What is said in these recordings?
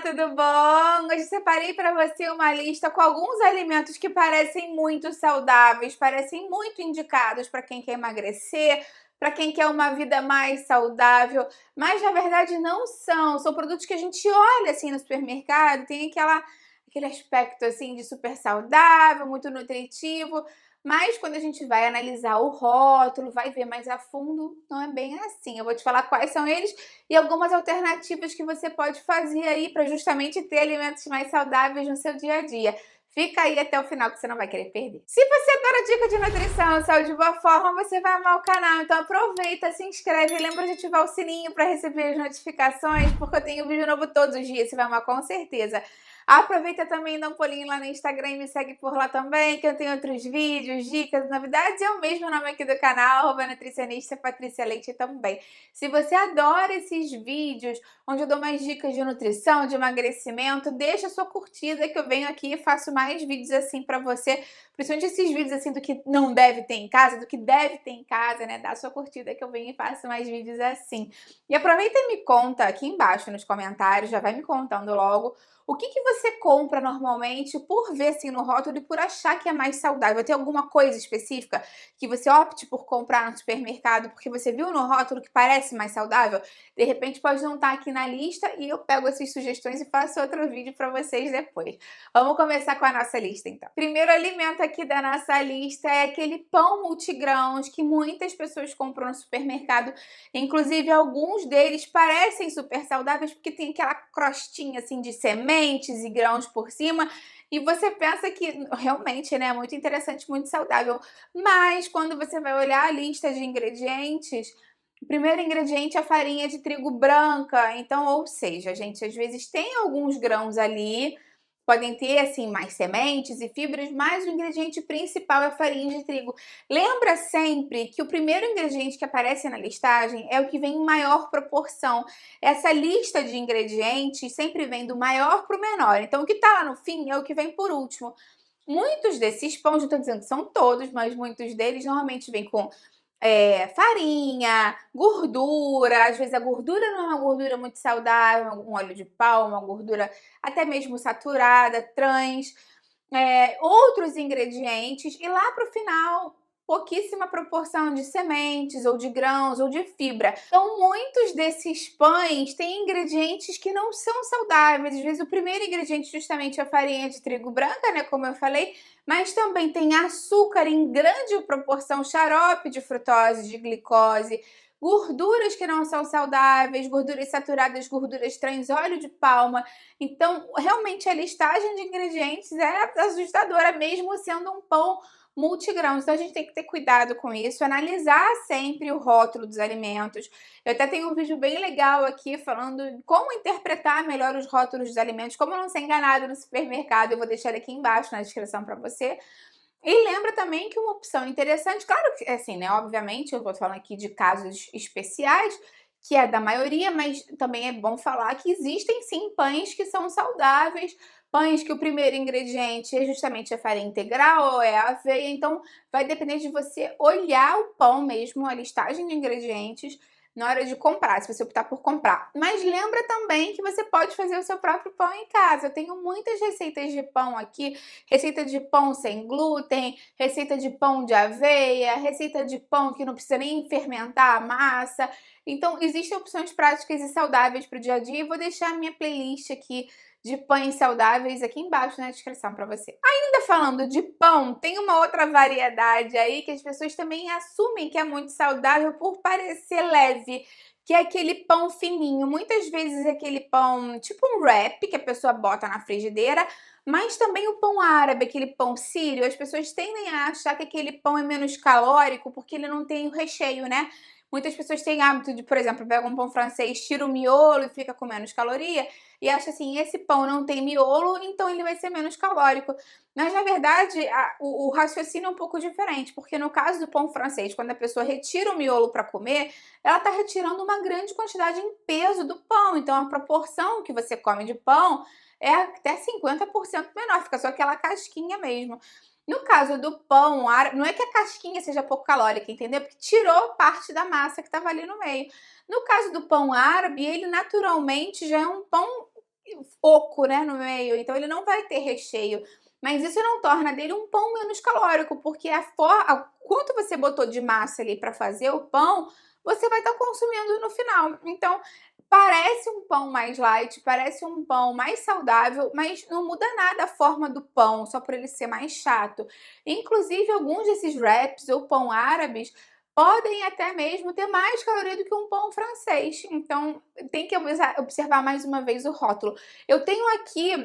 tudo bom? Hoje separei para você uma lista com alguns alimentos que parecem muito saudáveis, parecem muito indicados para quem quer emagrecer, para quem quer uma vida mais saudável, mas na verdade não são. São produtos que a gente olha assim no supermercado, tem aquele aspecto assim de super saudável, muito nutritivo, mas quando a gente vai analisar o rótulo, vai ver mais a fundo, não é bem assim. Eu vou te falar quais são eles e algumas alternativas que você pode fazer aí para justamente ter alimentos mais saudáveis no seu dia a dia. Fica aí até o final que você não vai querer perder. Se você adora dica de nutrição, saúde de boa forma, você vai amar o canal. Então aproveita, se inscreve e lembra de ativar o sininho para receber as notificações, porque eu tenho vídeo novo todos os dias, você vai amar com certeza. Aproveita também e dá um pulinho lá no Instagram e me segue por lá também, que eu tenho outros vídeos, dicas, novidades. É o mesmo nome aqui do canal, @nutricionista Patrícia Leite também. Se você adora esses vídeos, onde eu dou mais dicas de nutrição, de emagrecimento, deixa a sua curtida que eu venho aqui e faço mais vídeos assim pra você. Principalmente esses vídeos assim do que não deve ter em casa, do que deve ter em casa, né? Dá a sua curtida que eu venho e faço mais vídeos assim. E aproveita e me conta aqui embaixo nos comentários, já vai me contando logo, o que você compra normalmente por ver assim no rótulo e por achar que é mais saudável? Tem alguma coisa específica que você opte por comprar no supermercado porque você viu no rótulo que parece mais saudável? De repente pode não estar aqui na lista e eu pego essas sugestões e faço outro vídeo para vocês depois. Vamos começar com a nossa lista então. Primeiro alimento aqui da nossa lista é aquele pão multigrãos que muitas pessoas compram no supermercado. Inclusive alguns deles parecem super saudáveis porque tem aquela crostinha assim de sementes e grãos por cima, e você pensa que realmente, né, é muito interessante, muito saudável. Mas quando você vai olhar a lista de ingredientes, o primeiro ingrediente é a farinha de trigo branca. Então, ou seja, a gente às vezes tem alguns grãos ali, podem ter assim mais sementes e fibras, mas o ingrediente principal é a farinha de trigo. Lembra sempre que o primeiro ingrediente que aparece na listagem é o que vem em maior proporção. Essa lista de ingredientes sempre vem do maior para o menor. Então, o que está lá no fim é o que vem por último. Muitos desses pães, não estou dizendo que são todos, mas muitos deles normalmente vêm com farinha, gordura. Às vezes a gordura não é uma gordura muito saudável, um óleo de palma, uma gordura até mesmo saturada, trans, outros ingredientes, e lá para o final pouquíssima proporção de sementes ou de grãos ou de fibra. Então muitos desses pães têm ingredientes que não são saudáveis. Às vezes o primeiro ingrediente justamente é a farinha de trigo branca, né, como eu falei, mas também tem açúcar em grande proporção, xarope de frutose, de glicose, gorduras que não são saudáveis, gorduras saturadas, gorduras trans, óleo de palma. Então, realmente a listagem de ingredientes é assustadora, mesmo sendo um pão multigrãos. Então a gente tem que ter cuidado com isso, analisar sempre o rótulo dos alimentos. Eu até tenho um vídeo bem legal aqui falando como interpretar melhor os rótulos dos alimentos, como não ser enganado no supermercado. Eu vou deixar ele aqui embaixo na descrição para você. E lembra também que uma opção interessante, claro que assim, né, obviamente eu vou falando aqui de casos especiais, que é da maioria, mas também é bom falar que existem sim pães que são saudáveis, pães que o primeiro ingrediente é justamente a farinha integral ou é a aveia. Então vai depender de você olhar o pão mesmo, a listagem de ingredientes, na hora de comprar, se você optar por comprar. Mas lembra também que você pode fazer o seu próprio pão em casa. Eu tenho muitas receitas de pão aqui, receita de pão sem glúten, receita de pão de aveia, receita de pão que não precisa nem fermentar a massa. Então, existem opções práticas e saudáveis para o dia a dia. Eu vou deixar a minha playlist aqui de pães saudáveis aqui embaixo na descrição para você. Ainda falando de pão, tem uma outra variedade aí que as pessoas também assumem que é muito saudável por parecer leve, que é aquele pão fininho. Muitas vezes é aquele pão tipo um wrap que a pessoa bota na frigideira, mas também o pão árabe, aquele pão sírio. As pessoas tendem a achar que aquele pão é menos calórico porque ele não tem o recheio, né? Muitas pessoas têm hábito de, por exemplo, pega um pão francês, tira o miolo e fica com menos caloria, e acha assim, esse pão não tem miolo, então ele vai ser menos calórico. Mas, na verdade, o raciocínio é um pouco diferente, porque no caso do pão francês, quando a pessoa retira o miolo para comer, ela está retirando uma grande quantidade em peso do pão. Então, a proporção que você come de pão é até 50% menor, fica só aquela casquinha mesmo. No caso do pão árabe, não é que a casquinha seja pouco calórica, entendeu? Porque tirou parte da massa que estava ali no meio. No caso do pão árabe, ele naturalmente já é um pão oco, né, no meio, então ele não vai ter recheio. Mas isso não torna dele um pão menos calórico, porque quanto você botou de massa ali para fazer o pão, você vai estar consumindo no final. Então, parece um pão mais light, parece um pão mais saudável, mas não muda nada a forma do pão, só por ele ser mais chato. Inclusive, alguns desses wraps ou pão árabes podem até mesmo ter mais caloria do que um pão francês. Então, tem que observar mais uma vez o rótulo. Eu tenho aqui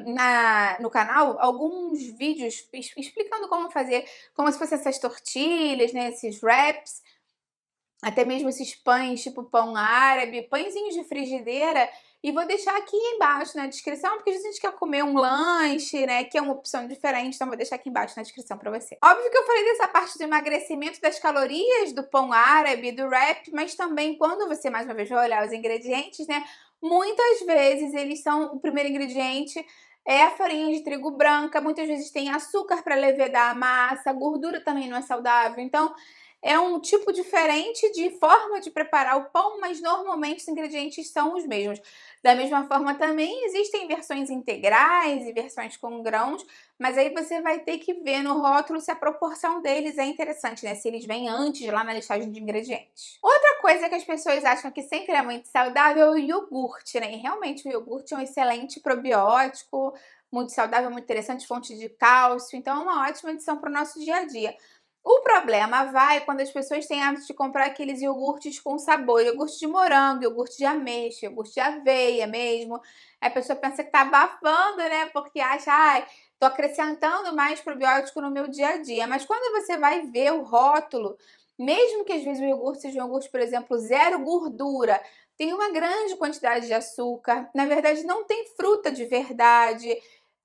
no canal alguns vídeos explicando como fazer, como se fossem essas tortilhas, né, esses wraps, até mesmo esses pães tipo pão árabe, pãezinhos de frigideira, e vou deixar aqui embaixo na descrição, porque às vezes a gente quer comer um lanche, né, que é uma opção diferente, então vou deixar aqui embaixo na descrição pra você. Óbvio que eu falei dessa parte do emagrecimento, das calorias do pão árabe, do wrap, mas também quando você, mais uma vez, vai olhar os ingredientes, né, muitas vezes eles são, o primeiro ingrediente é a farinha de trigo branca, muitas vezes tem açúcar para levedar a massa, a gordura também não é saudável, então é um tipo diferente de forma de preparar o pão, mas normalmente os ingredientes são os mesmos. Da mesma forma também existem versões integrais e versões com grãos, mas aí você vai ter que ver no rótulo se a proporção deles é interessante, né? Se eles vêm antes lá na listagem de ingredientes. Outra coisa que as pessoas acham que sempre é muito saudável é o iogurte, né? E realmente o iogurte é um excelente probiótico, muito saudável, muito interessante, fonte de cálcio, então é uma ótima adição para o nosso dia a dia. O problema vai quando as pessoas têm hábito de comprar aqueles iogurtes com sabor, iogurte de morango, iogurte de ameixa, iogurte de aveia mesmo. Aí a pessoa pensa que tá abafando, né? Porque acha, ai, tô acrescentando mais probiótico no meu dia a dia. Mas quando você vai ver o rótulo, mesmo que às vezes o iogurte seja um iogurte, por exemplo, zero gordura, tem uma grande quantidade de açúcar, na verdade não tem fruta de verdade.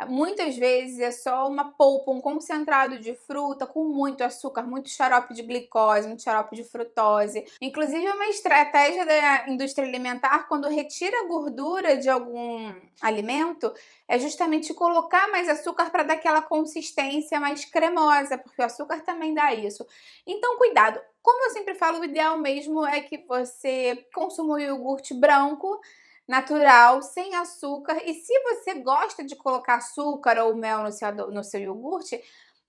Muitas vezes é só uma polpa, um concentrado de fruta com muito açúcar, muito xarope de glicose, muito xarope de frutose. Inclusive, uma estratégia da indústria alimentar, quando retira a gordura de algum alimento, é justamente colocar mais açúcar para dar aquela consistência mais cremosa, porque o açúcar também dá isso. Então, cuidado. Como eu sempre falo, o ideal mesmo é que você consuma o iogurte branco, natural, sem açúcar. E se você gosta de colocar açúcar ou mel no seu iogurte,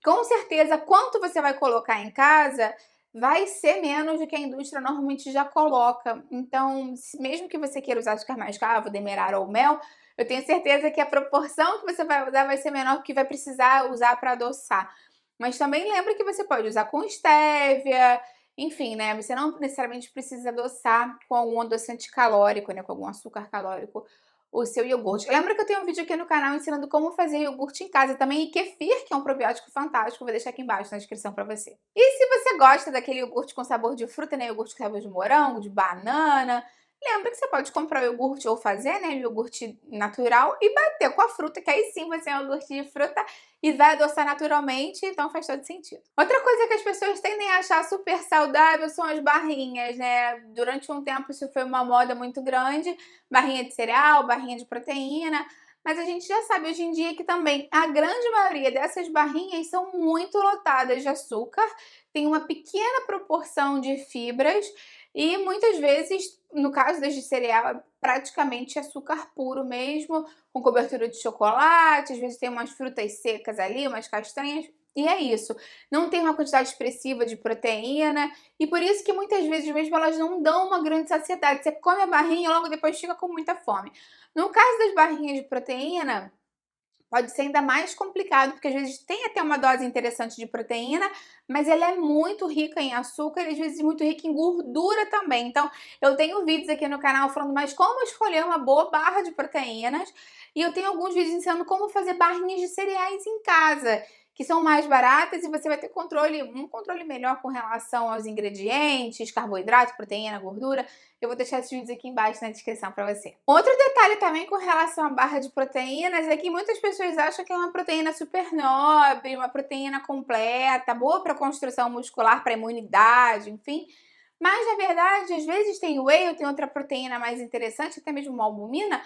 com certeza, quanto você vai colocar em casa vai ser menos do que a indústria normalmente já coloca. Então, mesmo que você queira usar açúcar mascavo, demerara ou mel, eu tenho certeza que a proporção que você vai usar vai ser menor do que vai precisar usar para adoçar. Mas também lembre que você pode usar com estévia, enfim, né, você não necessariamente precisa adoçar com algum adoçante calórico, né, com algum açúcar calórico, o seu iogurte. Lembra que eu tenho um vídeo aqui no canal ensinando como fazer iogurte em casa também, e kefir, que é um probiótico fantástico, vou deixar aqui embaixo na descrição pra você. E se você gosta daquele iogurte com sabor de fruta, né, iogurte com sabor de morango, de banana, lembra que você pode comprar o iogurte ou fazer, né, o iogurte natural e bater com a fruta, que aí sim você é um iogurte de fruta e vai adoçar naturalmente, então faz todo sentido. Outra coisa que as pessoas tendem a achar super saudável são as barrinhas, né? Durante um tempo isso foi uma moda muito grande, barrinha de cereal, barrinha de proteína, mas a gente já sabe hoje em dia que também a grande maioria dessas barrinhas são muito lotadas de açúcar, tem uma pequena proporção de fibras e muitas vezes, no caso das de cereal, é praticamente açúcar puro mesmo, com cobertura de chocolate, às vezes tem umas frutas secas ali, umas castanhas, e é isso. Não tem uma quantidade expressiva de proteína, e por isso que muitas vezes mesmo elas não dão uma grande saciedade. Você come a barrinha e logo depois fica com muita fome. No caso das barrinhas de proteína, pode ser ainda mais complicado, porque às vezes tem até uma dose interessante de proteína, mas ela é muito rica em açúcar e às vezes muito rica em gordura também. Então, eu tenho vídeos aqui no canal falando mais como escolher uma boa barra de proteínas, e eu tenho alguns vídeos ensinando como fazer barrinhas de cereais em casa, que são mais baratas e você vai ter um controle melhor com relação aos ingredientes, carboidrato, proteína, gordura. Eu vou deixar esses vídeos aqui embaixo na descrição para você. Outro detalhe também com relação à barra de proteínas é que muitas pessoas acham que é uma proteína super nobre, uma proteína completa, boa para construção muscular, para imunidade, enfim. Mas, na verdade, às vezes tem whey ou tem outra proteína mais interessante, até mesmo uma albumina,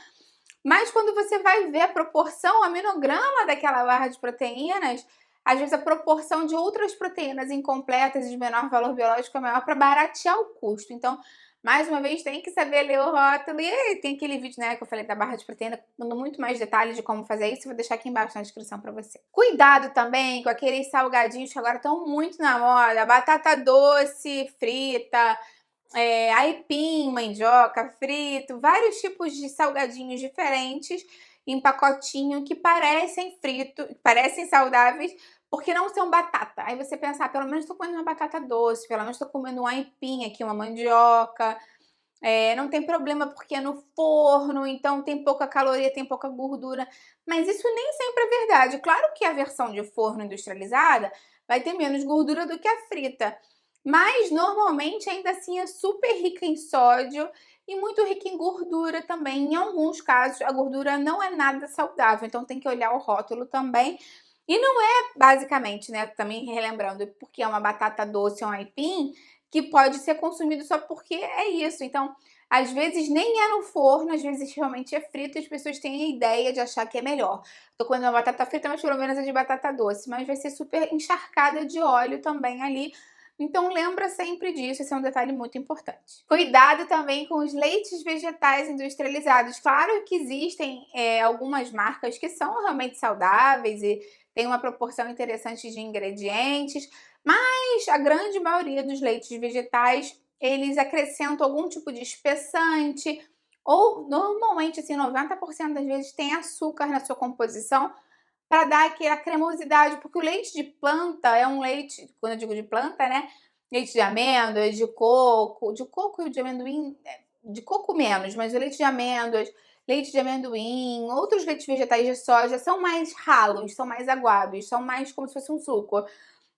mas quando você vai ver a proporção, o aminograma daquela barra de proteínas, às vezes a proporção de outras proteínas incompletas e de menor valor biológico é maior para baratear o custo. Então, Mais uma vez, tem que saber ler o rótulo. E aí, tem aquele vídeo, né, que eu falei da barra de proteína, dando muito mais detalhes de como fazer isso. Vou deixar aqui embaixo na descrição pra você. Cuidado também com aqueles salgadinhos que agora estão muito na moda. Batata doce, frita, aipim, mandioca, frito. Vários tipos de salgadinhos diferentes em pacotinho que parecem fritos, parecem saudáveis, porque não são batata. Aí você pensa, pelo menos tô comendo uma batata doce, pelo menos tô comendo um aipim aqui, uma mandioca. Não tem problema porque é no forno, então tem pouca caloria, tem pouca gordura. Mas isso nem sempre é verdade. Claro que a versão de forno industrializada vai ter menos gordura do que a frita. Mas normalmente ainda assim é super rica em sódio e muito rica em gordura também. Em alguns casos, a gordura não é nada saudável, então tem que olhar o rótulo também. E não é basicamente, né, também relembrando, porque é uma batata doce ou um aipim, que pode ser consumido só porque é isso. Então, às vezes nem é no forno, às vezes realmente é frito e as pessoas têm a ideia de achar que é melhor. Tô comendo uma batata frita, mas pelo menos é de batata doce, mas vai ser super encharcada de óleo também ali. Então lembra sempre disso, esse é um detalhe muito importante. Cuidado também com os leites vegetais industrializados. Claro que existem algumas marcas que são realmente saudáveis e tem uma proporção interessante de ingredientes, mas a grande maioria dos leites vegetais, eles acrescentam algum tipo de espessante ou normalmente, assim, 90% das vezes tem açúcar na sua composição para dar aquela cremosidade, porque o leite de planta é um leite, quando eu digo de planta, né, leite de amêndoas, de coco e de amendoim, de coco menos, mas o leite de amêndoas, leite de amendoim, outros leites vegetais de soja são mais ralos, são mais aguados, são mais como se fosse um suco.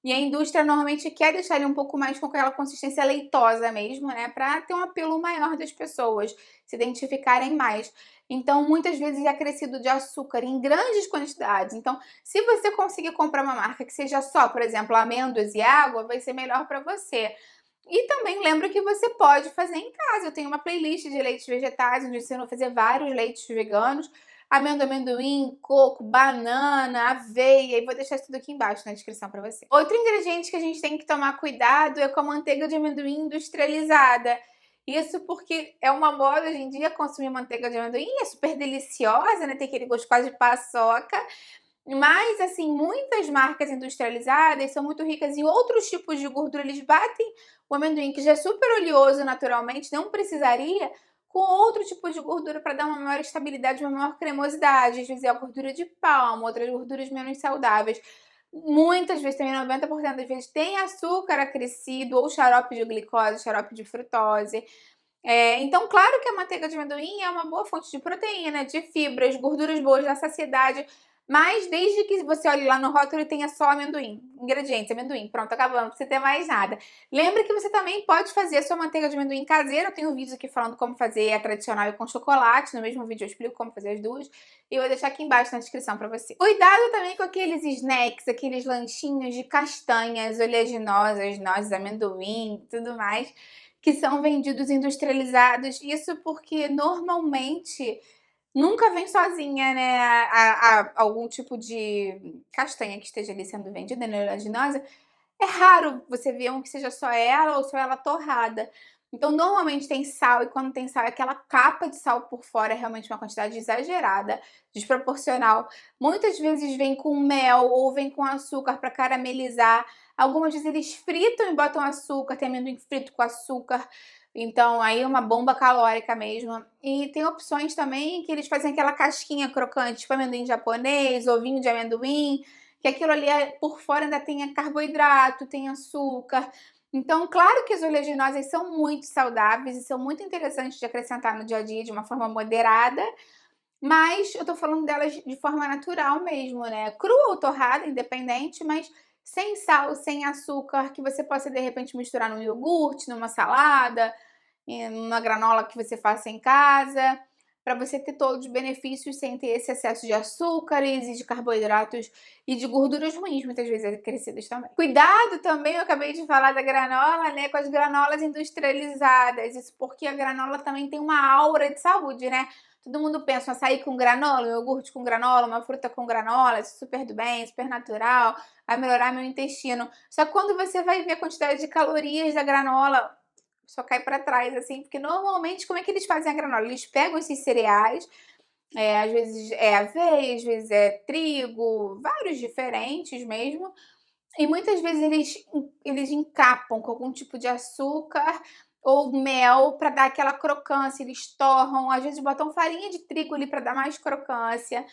E a indústria normalmente quer deixar ele um pouco mais com aquela consistência leitosa mesmo, né? Para ter um apelo maior das pessoas, se identificarem mais. Então, muitas vezes é acrescido de açúcar em grandes quantidades. Então, se você conseguir comprar uma marca que seja só, por exemplo, amêndoas e água, vai ser melhor para você. E também lembra que você pode fazer em casa. Eu tenho uma playlist de leites vegetais, onde eu ensino a fazer vários leites veganos. Amendoim, coco, banana, aveia, e vou deixar isso tudo aqui embaixo na descrição para você. Outro ingrediente que a gente tem que tomar cuidado é com a manteiga de amendoim industrializada. Isso porque é uma moda hoje em dia consumir manteiga de amendoim, é super deliciosa, né? Tem aquele gosto quase de paçoca. Mas, assim, muitas marcas industrializadas são muito ricas em outros tipos de gordura. Eles batem o amendoim, que já é super oleoso naturalmente, não precisaria, com outro tipo de gordura para dar uma maior estabilidade, uma maior cremosidade. Às vezes é a gordura de palma, outras gorduras menos saudáveis. Muitas vezes, também 90% das vezes, tem açúcar acrescido, ou xarope de glicose, xarope de frutose. Então, claro que a manteiga de amendoim é uma boa fonte de proteína, de fibras, gorduras boas da saciedade, mas desde que você olhe lá no rótulo e tenha só amendoim. Ingredientes, amendoim. Pronto, acabamos, não precisa ter mais nada. Lembra que você também pode fazer a sua manteiga de amendoim caseira. Eu tenho vídeos aqui falando como fazer a tradicional e com chocolate. No mesmo vídeo eu explico como fazer as duas. E eu vou deixar aqui embaixo na descrição pra você. Cuidado também com aqueles snacks, aqueles lanchinhos de castanhas oleaginosas, nozes, amendoim e tudo mais, que são vendidos industrializados. Isso porque normalmente nunca vem sozinha, né? Algum tipo de castanha que esteja ali sendo vendida, né, oleaginosa. É raro você ver um que seja só ela ou só ela torrada. Então, normalmente tem sal, e quando tem sal, aquela capa de sal por fora é realmente uma quantidade exagerada, desproporcional. Muitas vezes vem com mel ou vem com açúcar para caramelizar. Algumas vezes eles fritam e botam açúcar, tem amendoim frito com açúcar. Então, aí é uma bomba calórica mesmo. E tem opções também que eles fazem aquela casquinha crocante, tipo amendoim japonês, ovinho de amendoim, que aquilo ali por fora ainda tem carboidrato, tem açúcar. Então, claro que as oleaginosas são muito saudáveis e são muito interessantes de acrescentar no dia a dia de uma forma moderada, mas eu tô falando delas de forma natural mesmo, né? Crua ou torrada, independente, mas sem sal, sem açúcar, que você possa de repente misturar no iogurte, numa salada, numa granola que você faça em casa, para você ter todos os benefícios sem ter esse excesso de açúcares e de carboidratos e de gorduras ruins, muitas vezes acrescidas também. Cuidado também, eu acabei de falar da granola, né, com as granolas industrializadas, isso porque a granola também tem uma aura de saúde, né? Todo mundo pensa, um açaí com granola, um iogurte com granola, uma fruta com granola, isso super do bem, super natural, vai melhorar meu intestino. Só que quando você vai ver a quantidade de calorias da granola, só cai para trás, assim, porque normalmente como é que eles fazem a granola? Eles pegam esses cereais, às vezes é aveia, às vezes é trigo, vários diferentes mesmo, e muitas vezes eles encapam com algum tipo de açúcar ou mel para dar aquela crocância, eles torram, às vezes botam farinha de trigo ali para dar mais crocância.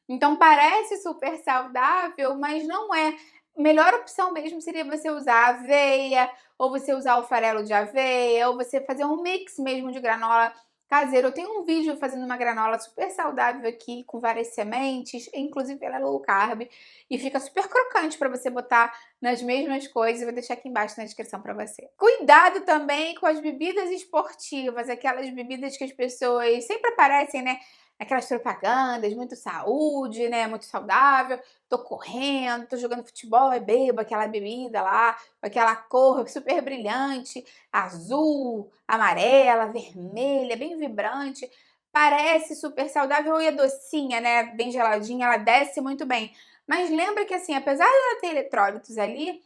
Então parece super saudável, mas não é. Melhor opção mesmo seria você usar aveia, ou você usar o farelo de aveia, ou você fazer um mix mesmo de granola caseiro. Eu tenho um vídeo fazendo uma granola super saudável aqui, com várias sementes, inclusive ela é low carb, e fica super crocante para você botar nas mesmas coisas. Eu vou deixar aqui embaixo na descrição para você. Cuidado também com as bebidas esportivas, aquelas bebidas que as pessoas sempre aparecem, né? Aquelas propagandas, muito saúde, né? Muito saudável. Tô correndo, tô jogando futebol, bebo aquela bebida lá, com aquela cor super brilhante, azul, amarela, vermelha, bem vibrante. Parece super saudável e é docinha, né? Bem geladinha, ela desce muito bem. Mas lembra que, assim, apesar de ela ter eletrólitos ali,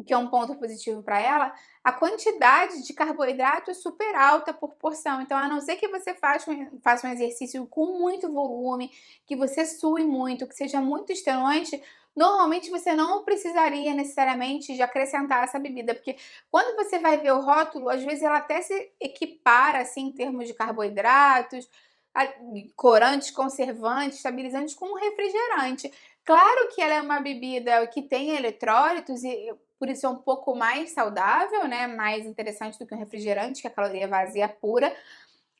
que é um ponto positivo para ela, a quantidade de carboidrato é super alta por porção. Então, a não ser que você faça um exercício com muito volume, que você sue muito, que seja muito extenuante, normalmente você não precisaria necessariamente de acrescentar essa bebida, porque quando você vai ver o rótulo, às vezes ela até se equipara assim em termos de carboidratos, corantes, conservantes, estabilizantes com um refrigerante. Claro que ela é uma bebida que tem eletrólitos e por isso é um pouco mais saudável, né? Mais interessante do que um refrigerante, que é caloria vazia pura.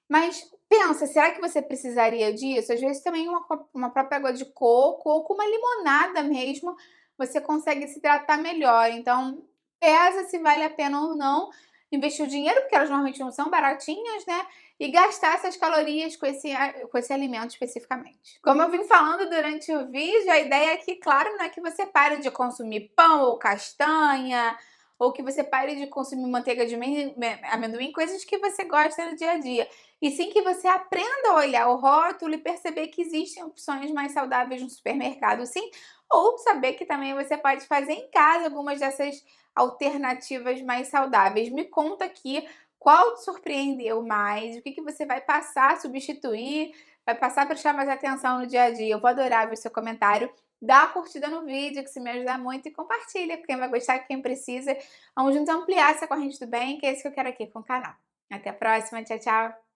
Mas pensa, será que você precisaria disso? Às vezes também uma própria água de coco ou com uma limonada mesmo, você consegue se hidratar melhor. Então, pesa se vale a pena ou não investir o dinheiro, porque elas normalmente não são baratinhas, né? E gastar essas calorias com esse alimento especificamente. Como eu vim falando durante o vídeo, a ideia é que, claro, não é que você pare de consumir pão ou castanha, ou que você pare de consumir manteiga de amendoim, coisas que você gosta no dia a dia. E sim que você aprenda a olhar o rótulo e perceber que existem opções mais saudáveis no supermercado, sim, ou saber que também você pode fazer em casa algumas dessas alternativas mais saudáveis. Me conta aqui qual te surpreendeu mais, o que que você vai passar a substituir, vai passar a prestar mais atenção no dia a dia. Eu vou adorar ver seu comentário. Dá a curtida no vídeo, que isso me ajuda muito, e compartilha com quem vai gostar, com quem precisa. Vamos juntos ampliar essa corrente do bem, que é isso que eu quero aqui com o canal. Até a próxima, tchau, tchau!